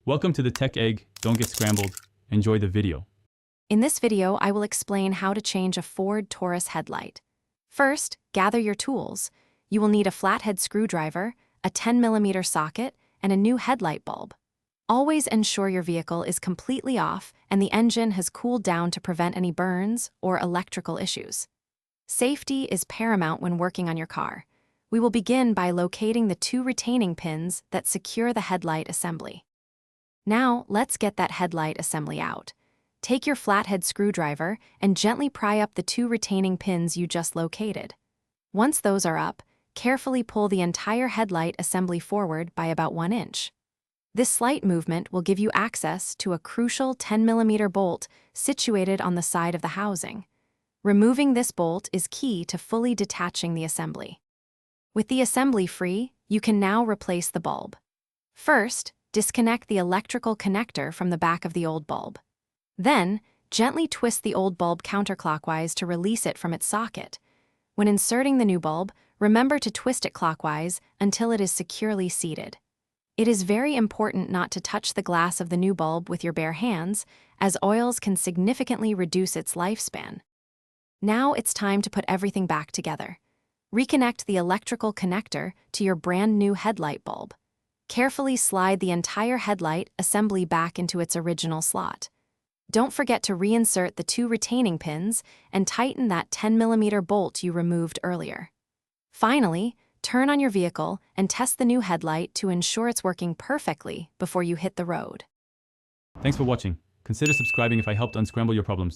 Welcome to the Tech Egg. Don't get scrambled. Enjoy the video. In this video, I will explain how to change a Ford Taurus headlight. First, gather your tools. You will need a flathead screwdriver, a 10mm socket, and a new headlight bulb. Always ensure your vehicle is completely off and the engine has cooled down to prevent any burns or electrical issues. Safety is paramount when working on your car. We will begin by locating the two retaining pins that secure the headlight assembly. Now, let's get that headlight assembly out. Take your flathead screwdriver and gently pry up the two retaining pins you just located. Once those are up, carefully pull the entire headlight assembly forward by about 1 inch. This slight movement will give you access to a crucial 10mm bolt situated on the side of the housing. Removing this bolt is key to fully detaching the assembly. With the assembly free, you can now replace the bulb. First, disconnect the electrical connector from the back of the old bulb. Then, gently twist the old bulb counterclockwise to release it from its socket. When inserting the new bulb, remember to twist it clockwise until it is securely seated. It is very important not to touch the glass of the new bulb with your bare hands, as oils can significantly reduce its lifespan. Now it's time to put everything back together. Reconnect the electrical connector to your brand new headlight bulb. Carefully slide the entire headlight assembly back into its original slot. Don't forget to reinsert the two retaining pins and tighten that 10mm bolt you removed earlier. Finally, turn on your vehicle and test the new headlight to ensure it's working perfectly before you hit the road. Thanks for watching. Consider subscribing if I helped unscramble your problems.